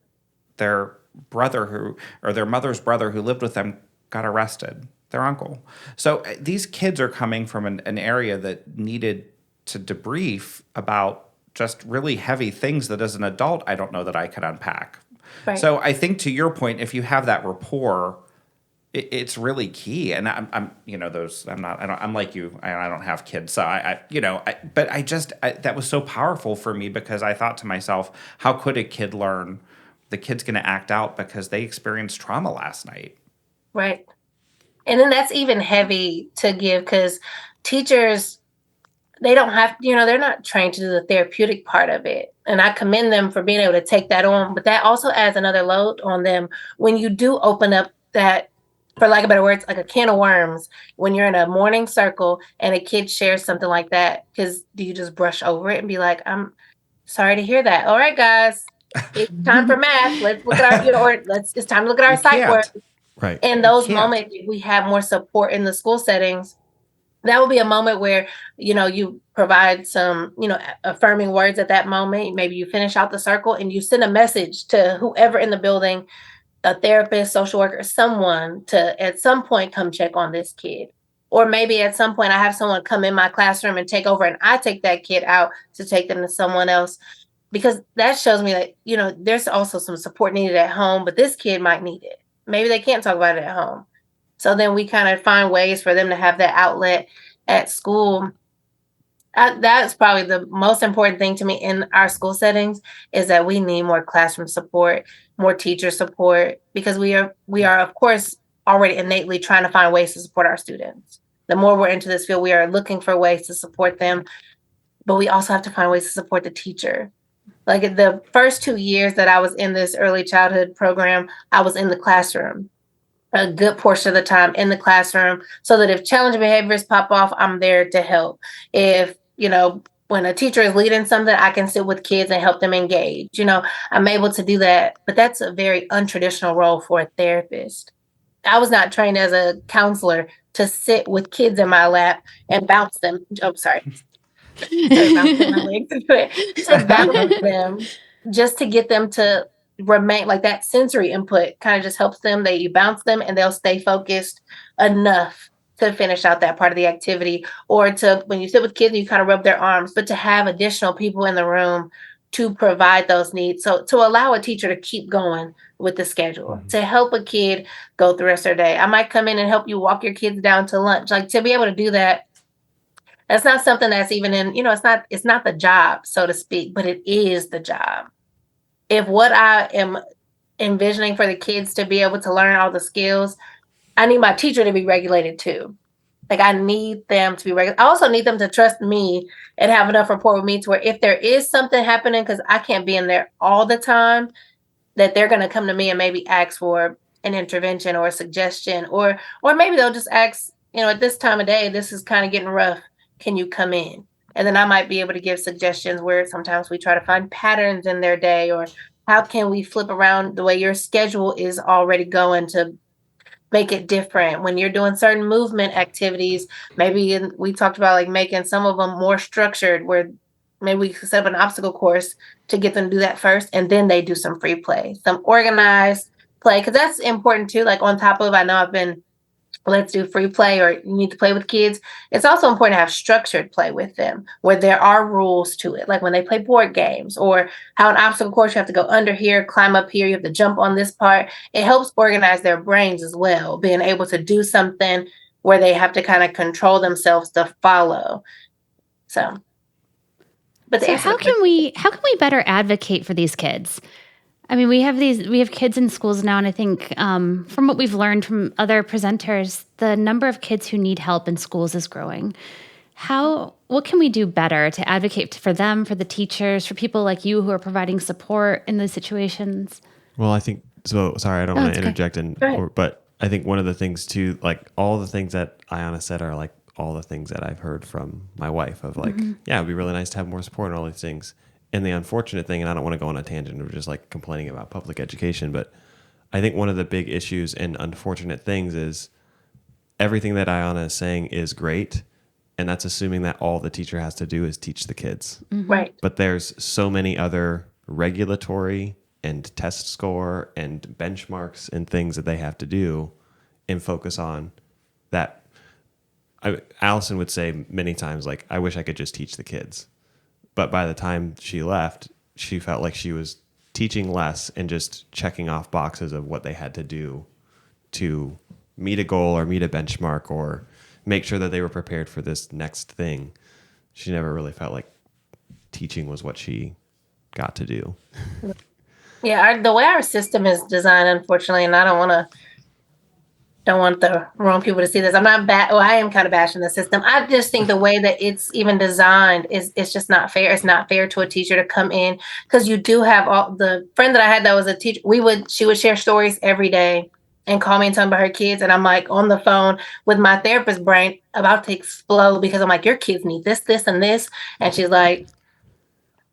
their brother their mother's brother who lived with them got arrested, their uncle. So these kids are coming from an area that needed to debrief about just really heavy things that as an adult, I don't know that I could unpack. Right. So I think, to your point, if you have that rapport, it's really key. And I'm like you, I don't have kids. So that was so powerful for me, because I thought to myself, how could a kid learn? The kid's going to act out because they experienced trauma last night. Right. And then that's even heavy to give, because teachers, they don't have, they're not trained to do the therapeutic part of it. And I commend them for being able to take that on. But that also adds another load on them when you do open up that, for lack of better words, like a can of worms, when you're in a morning circle and a kid shares something like that. Because do you just brush over it and be like, I'm sorry to hear that. All right, guys, it's time for math. Let's look at our, it's time to look at our psych work. Right. In those moments, we have more support in the school settings. That will be a moment where, you provide some, affirming words at that moment. Maybe you finish out the circle and you send a message to whoever in the building, a therapist, social worker, someone, to at some point come check on this kid. Or maybe at some point I have someone come in my classroom and take over, and I take that kid out to take them to someone else. Because that shows me that, there's also some support needed at home, but this kid might need it. Maybe they can't talk about it at home. So then we kind of find ways for them to have that outlet at school. That's probably the most important thing to me in our school settings, is that we need more classroom support, more teacher support, because we are of course already innately trying to find ways to support our students. The more we're into this field, we are looking for ways to support them, but we also have to find ways to support the teacher. Like the first 2 years that I was in this early childhood program, I was in the classroom a good portion of the time, in the classroom, so that if challenging behaviors pop off, I'm there to help. If, when a teacher is leading something, I can sit with kids and help them engage. I'm able to do that, but that's a very untraditional role for a therapist. I was not trained as a counselor to sit with kids in my lap and bounce them. Oh, sorry. To balance them, just to get them to remain, like that sensory input kind of just helps them. You bounce them and they'll stay focused enough to finish out that part of the activity. Or to, when you sit with kids, you kind of rub their arms, but to have additional people in the room to provide those needs. So to allow a teacher to keep going with the schedule, to help a kid go through the rest of their day. I might come in and help you walk your kids down to lunch. Like, to be able to do that, that's not something that's even in, it's not the job, so to speak, but it is the job. If what I am envisioning for the kids to be able to learn all the skills, I need my teacher to be regulated too. Like, I need them to be regulated. I also need them to trust me and have enough rapport with me to where if there is something happening, because I can't be in there all the time, that they're going to come to me and maybe ask for an intervention or a suggestion, or maybe they'll just ask, at this time of day, this is kind of getting rough. Can you come in? And then I might be able to give suggestions where sometimes we try to find patterns in their day, or how can we flip around the way your schedule is already going to make it different. When you're doing certain movement activities, maybe we talked about like making some of them more structured, where maybe we could set up an obstacle course to get them to do that first, and then they do some free play, some organized play, because that's important too. Like, on top of, I know I've been let's do free play, or you need to play with kids. It's also important to have structured play with them where there are rules to it, like when they play board games, or how an obstacle course, you have to go under here, climb up here, you have to jump on this part. It helps organize their brains as well, being able to do something where they have to kind of control themselves to follow. So, but So how can we better advocate for these kids? I mean, we have kids in schools now, and I think from what we've learned from other presenters, the number of kids who need help in schools is growing. What can we do better to advocate for them, for the teachers, for people like you who are providing support in those situations? Well, I think so. Sorry, I don't want to interject but I think one of the things too, like all the things that Ayanna said are like all the things that I've heard from my wife of like, yeah, it'd be really nice to have more support and all these things. And the unfortunate thing, and I don't want to go on a tangent of just like complaining about public education, but I think one of the big issues and unfortunate things is everything that Ayanna is saying is great. And that's assuming that all the teacher has to do is teach the kids. Right. But there's so many other regulatory and test score and benchmarks and things that they have to do and focus on that. Allison would say many times, like, I wish I could just teach the kids. But by the time she left, she felt like she was teaching less and just checking off boxes of what they had to do to meet a goal or meet a benchmark or make sure that they were prepared for this next thing. She never really felt like teaching was what she got to do. Yeah, the way our system is designed, unfortunately, and I don't want the wrong people to see this. I'm not I am kind of bashing the system. I just think the way that it's even designed it's just not fair. It's not fair to a teacher to come in, because you do have the friend that I had that was a teacher. She would share stories every day and call me and tell me about her kids. And I'm like on the phone with my therapist brain about to explode, because I'm like, your kids need this, this, and this. And she's like,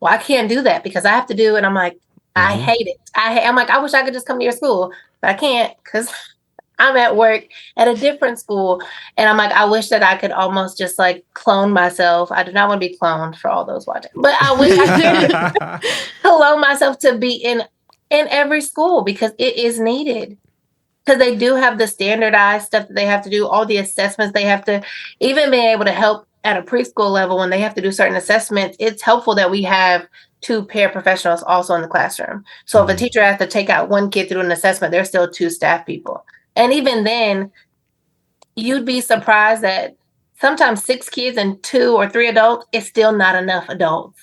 well, I can't do that because I have to do it. And I'm like, I hate it. I'm like, I wish I could just come to your school, but I can't because I'm at work at a different school. And I'm like, I wish that I could almost just like clone myself. I do not want to be cloned for all those watching, but I wish I could clone myself to be in every school, because it is needed. Because they do have the standardized stuff that they have to do, all the assessments they have to, even being able to help at a preschool level when they have to do certain assessments. It's helpful that we have 2 paraprofessionals also in the classroom. So if a teacher has to take out one kid to do an assessment, there's still 2 staff people. And even then, you'd be surprised that sometimes 6 kids and 2 or 3 adults is still not enough adults.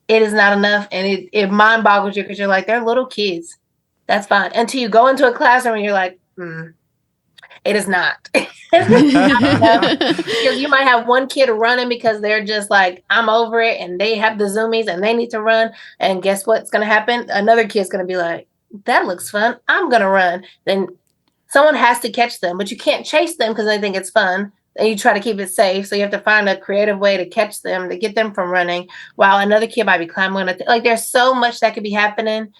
It is not enough. And it mind boggles you, because you're like, they're little kids. That's fine. Until you go into a classroom and you're like, it is not. Because you might have one kid running because they're just like, I'm over it, and they have the zoomies and they need to run. And guess what's going to happen? Another kid's going to be like, that looks fun, I'm going to run. Then someone has to catch them, but you can't chase them because they think it's fun. And you try to keep it safe. So you have to find a creative way to catch them, to get them from running, while another kid might be climbing. Like, there's so much that could be happening,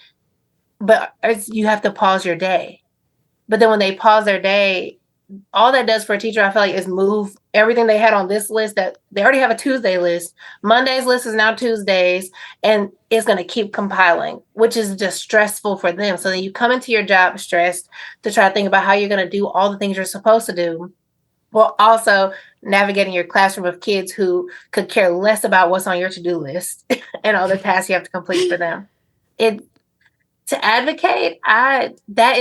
but you have to pause your day. But then when they pause their day, all that does for a teacher, I feel like, is move everything they had on this list. That they already have a Tuesday list. Monday's list is now Tuesdays, and it's going to keep compiling, which is just stressful for them. So then you come into your job stressed to try to think about how you're going to do all the things you're supposed to do, while also navigating your classroom of kids who could care less about what's on your to-do list and all the tasks you have to complete for them. To advocate, that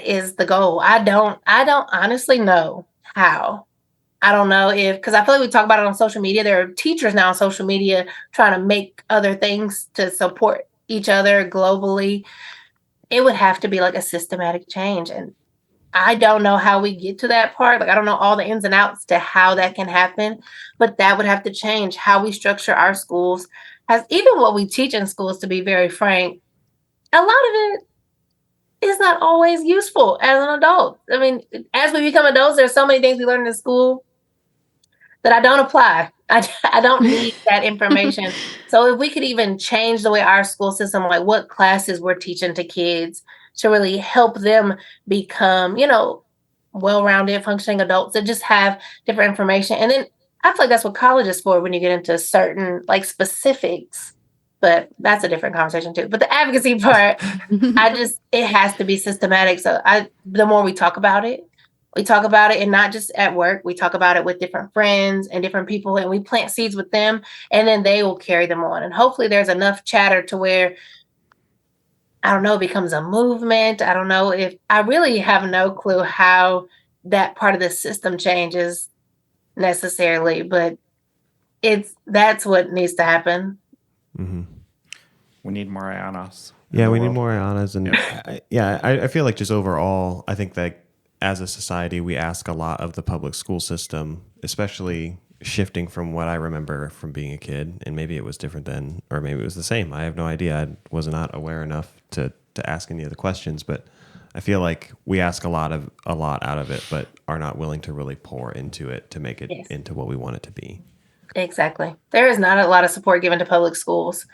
is the goal. I don't honestly know how. I don't know because I feel like we talk about it on social media. There are teachers now on social media trying to make other things to support each other globally. It would have to be like a systematic change. And I don't know how we get to that part. Like, I don't know all the ins and outs to how that can happen, but that would have to change how we structure our schools. Even what we teach in schools, to be very frank, a lot of it is not always useful as an adult. I mean, as we become adults, there's so many things we learn in school that I don't apply. I don't need that information. So if we could even change the way our school system, like what classes we're teaching to kids, to really help them become, well-rounded, functioning adults that just have different information. And then I feel like that's what college is for, when you get into certain like specifics. But that's a different conversation too. But the advocacy part, it has to be systematic. So the more we talk about it, We talk about it, and not just at work. We talk about it with different friends and different people, and we plant seeds with them, and then they will carry them on. And hopefully there's enough chatter to where, I don't know, it becomes a movement. I don't know, if I really have no clue how that part of the system changes necessarily, but that's what needs to happen. Mm-hmm. We need more Ayanas. Yeah, we need more Ayanas. And I feel like just overall, I think that as a society, we ask a lot of the public school system, especially shifting from what I remember from being a kid. And maybe it was different then, or maybe it was the same. I have no idea. I was not aware enough to ask any of the questions, but I feel like we ask a lot out of it, but are not willing to really pour into it to make it into what we want it to be. Exactly. There is not a lot of support given to public schools,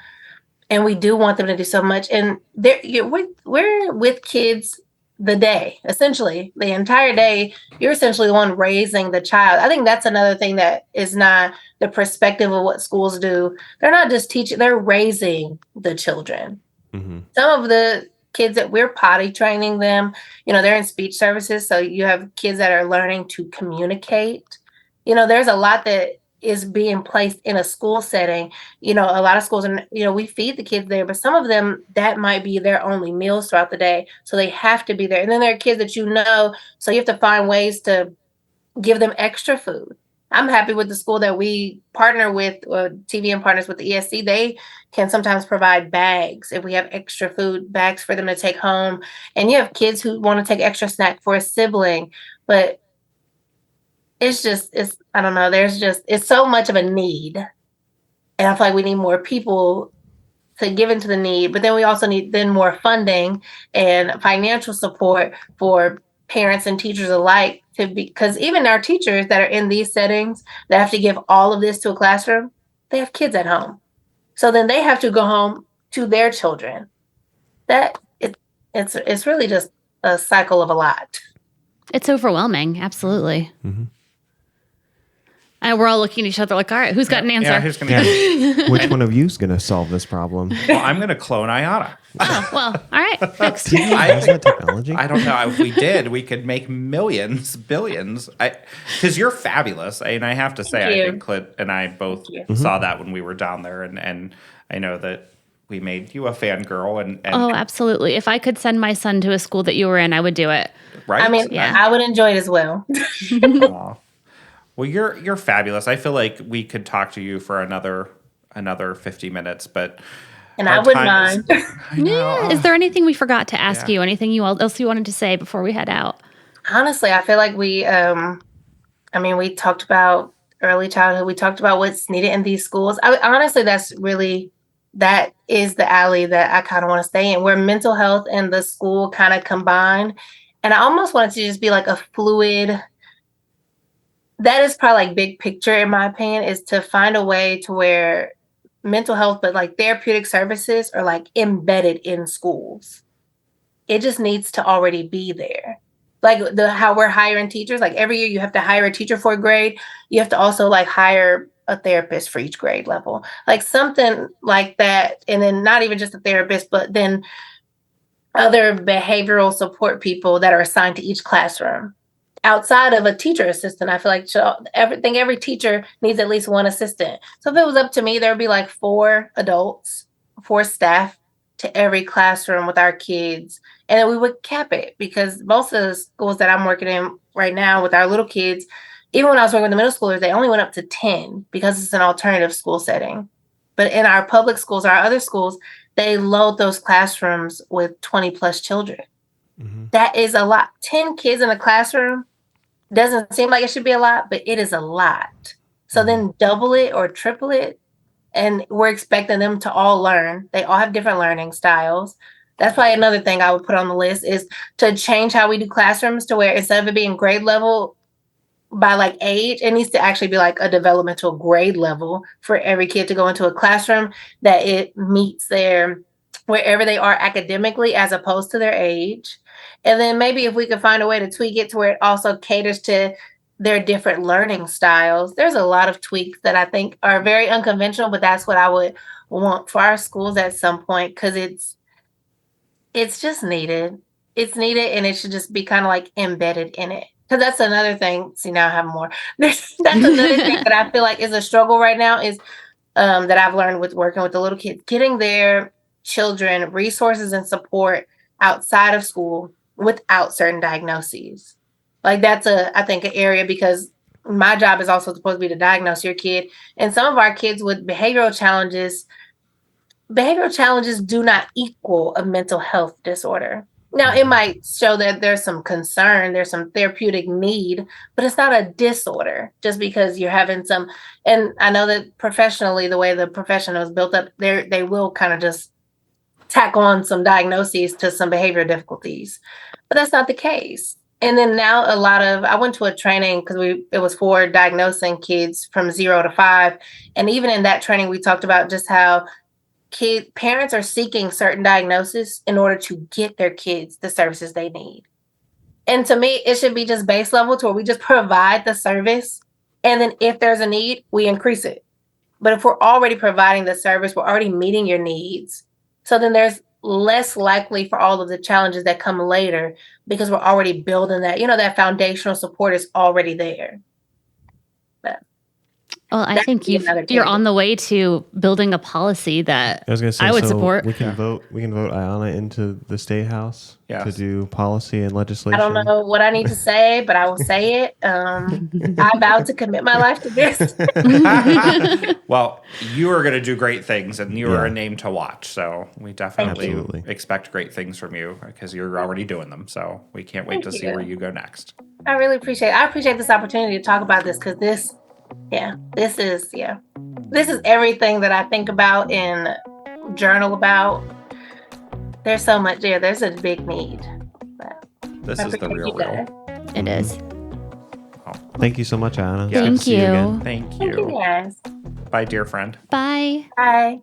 and we do want them to do so much. And we're with kids the day, essentially the entire day. You're essentially the one raising the child. I think that's another thing that is not the perspective of what schools do. They're not just teaching; they're raising the children. Mm-hmm. Some of the kids that we're potty training them, they're in speech services. So you have kids that are learning to communicate. There's a lot that is being placed in a school setting. A lot of schools, and we feed the kids there, but some of them, that might be their only meals throughout the day. So they have to be there. And then there are kids that so you have to find ways to give them extra food. I'm happy with the school that we partner with, TVN partners with the ESC. They can sometimes provide bags if we have extra food, bags for them to take home. And you have kids who want to take extra snack for a sibling, but it's I don't know, it's so much of a need. And I feel like we need more people to give into the need, but then we also need more funding and financial support for parents and teachers alike, because even our teachers that are in these settings that have to give all of this to a classroom, they have kids at home. So then they have to go home to their children. It's really just a cycle of a lot. It's overwhelming. Absolutely. Mm-hmm. And we're all looking at each other like, all right, who's got an answer? Yeah, who's going to Which one of you is going to solve this problem? Well, I'm going to clone Ayana. Oh, well, all right. Fixed. Do you use that technology? I don't know. If we did, we could make millions, billions. Because you're fabulous. And I have to say, I think Clint and I both saw that when we were down there. And I know that we made you a fangirl. And oh, absolutely. If I could send my son to a school that you were in, I would do it. Right? I mean, I would enjoy it as well. Well, you're fabulous. I feel like we could talk to you for another 50 minutes, but I wouldn't mind. Yeah. Is there anything we forgot to ask you? Anything else you wanted to say before we head out? Honestly, I feel like we talked about early childhood. We talked about what's needed in these schools. Honestly, that is the alley that I kind of want to stay in, where mental health and the school kind of combine. And I almost want it to just be like a fluid. That is probably like big picture, in my opinion, is to find a way to where mental health, but like therapeutic services are like embedded in schools. It just needs to already be there. Like how we're hiring teachers, like every year you have to hire a teacher for a grade. You have to also like hire a therapist for each grade level, like something like that. And then not even just a therapist, but then other behavioral support people that are assigned to each classroom. Outside of a teacher assistant, I feel like every teacher needs at least one assistant. So if it was up to me, there would be like 4 adults, 4 staff to every classroom with our kids. And then we would cap it, because most of the schools that I'm working in right now with our little kids, even when I was working with the middle schoolers, they only went up to 10 because it's an alternative school setting. But in our public schools, our other schools, they load those classrooms with 20 plus children. Mm-hmm. That is a lot. 10 kids in a classroom doesn't seem like it should be a lot, but it is a lot. So then double it or triple it, and we're expecting them to all learn. They all have different learning styles. That's probably another thing I would put on the list, is to change how we do classrooms to where instead of it being grade level by like age, it needs to actually be like a developmental grade level for every kid to go into a classroom, that it meets wherever they are academically as opposed to their age. And then maybe if we could find a way to tweak it to where it also caters to their different learning styles. There's a lot of tweaks that I think are very unconventional, but that's what I would want for our schools at some point, because it's just needed. It's needed, and it should just be kind of like embedded in it. because that's another thing. See, now I have more. That's another thing that I feel like is a struggle right now is that I've learned with working with the little kids, getting their children resources and support outside of school without certain diagnoses. Like that's I think an area, because my job is also supposed to be to diagnose your kid. And some of our kids with behavioral challenges do not equal a mental health disorder. Now, it might show that there's some concern, there's some therapeutic need, but it's not a disorder just because you're having some. And I know that professionally, the way the profession was built up, they will kind of just tack on some diagnoses to some behavior difficulties, but that's not the case. And then now I went to a training because it was for diagnosing kids from 0 to 5. And even in that training, we talked about just how parents are seeking certain diagnoses in order to get their kids the services they need. And to me, it should be just base level to where we just provide the service. And then if there's a need, we increase it. But if we're already providing the service, we're already meeting your needs. So then there's less likely for all of the challenges that come later because we're already building that, that foundational support is already there. Well, I think you're on the way to building a policy that I was going to say, I would support. We can vote Ayanna into the State House to do policy and legislation. I don't know what I need to say, but I will say it. I vow to commit my life to this. Well, you are going to do great things, and you are a name to watch. So we definitely expect great things from you because you're already doing them. So we can't wait to see where you go next. I really appreciate it. I appreciate this opportunity to talk about this because this is everything that I think about and journal about. There's so much there. There's a big need. This is the real. It is. Thank you so much, Ayanna. Thank you. Thank you. Thank you guys. Bye, dear friend. Bye. Bye.